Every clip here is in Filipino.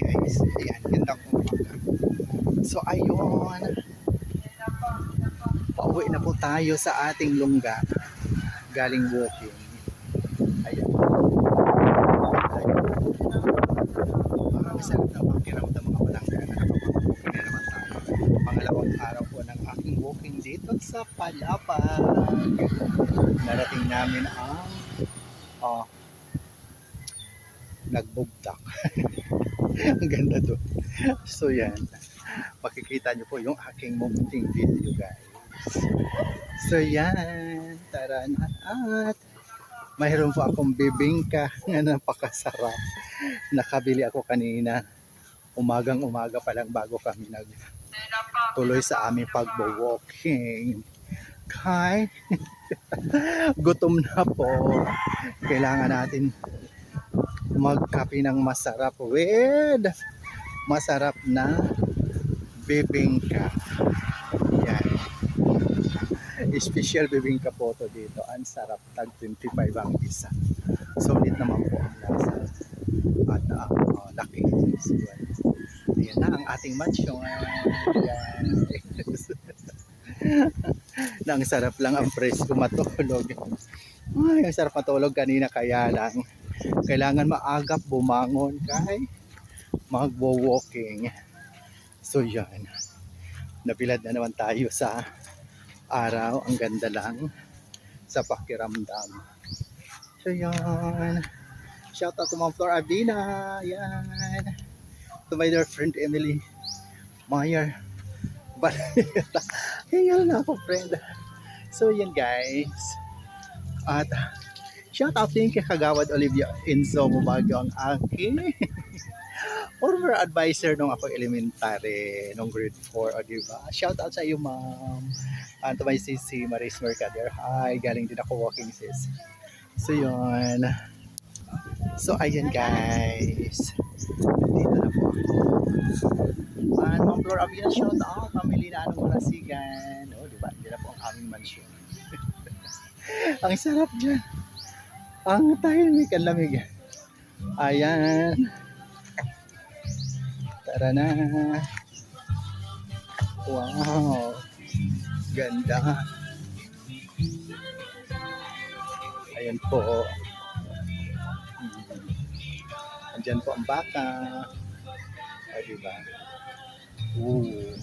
guys. Ayan, ganda kong umaga. So ayun, pauwi na po tayo sa ating lungga. Galing walking. Ayan. Masarap na pakiramdam mga palangga. Nakapag-walking na naman tayo. Pangalawang araw po ng aking walking dito sa Palapag. Narating namin ang nagbugtak. Ang ganda doon. So yan, makikita nyo po yung aking munting video guys. So yan, tara na. At mayroon po akong bibingka na napakasarap. Nakabili ako kanina. Umagang umaga pa lang bago kami nagtuloy sa aming pagbo-walking. Kay gutom na po. Kailangan natin magkape ng masarap with masarap na bibingka. Yan. Special bibingka po to dito. Ang sarap. Tag 25 ang isa. Solid naman po ang lasa. At laki. So, yan na ang ating mansyon. Yan. Ang sarap lang ang presko matulog. Ay, ang sarap matulog kanina kaya lang kailangan maagap bumangon kay magwo-walking. So yan, nabilad na naman tayo sa araw. Ang ganda lang sa pakiramdam. So yan, shout out to Ma'am Flor Ardina. Yan, to my dear friend Emily Meyer. But hingal na ako friend. So yan guys, at shout out din kay Kagawad Olivia Enzo Mubagyo, ang aking former advisor nung ako elementary, nung grade 4, o diba? Shout out sa iyo ma'am. And to my sisi Maris Mercader. Hi, galing din ako walking sis. So yun. So ayan guys, dito na po ako. And Ma'am Flor Avila, shout out family na anong Marasigan. O diba, hindi na po ang aming mansyon. Ang sarap dyan. Ang tahimik, ang lamig. Ayan. Tara na. Wow. Ganda. Ayan po. Andyan po ang baka. O diba? Ooh.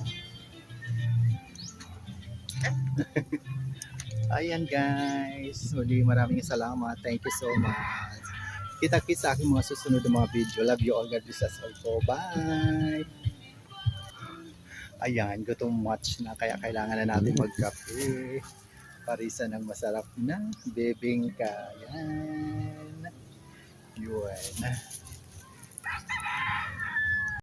Ayan guys, muli maraming salamat. Thank you so much. Kita-kits sa aking mga susunod na mga video. Love you all. God bless us all po. Bye! Ayan, gutom much na kaya kailangan na natin magkape. Parisa ng masarap na bibingka. Ayan. Yun.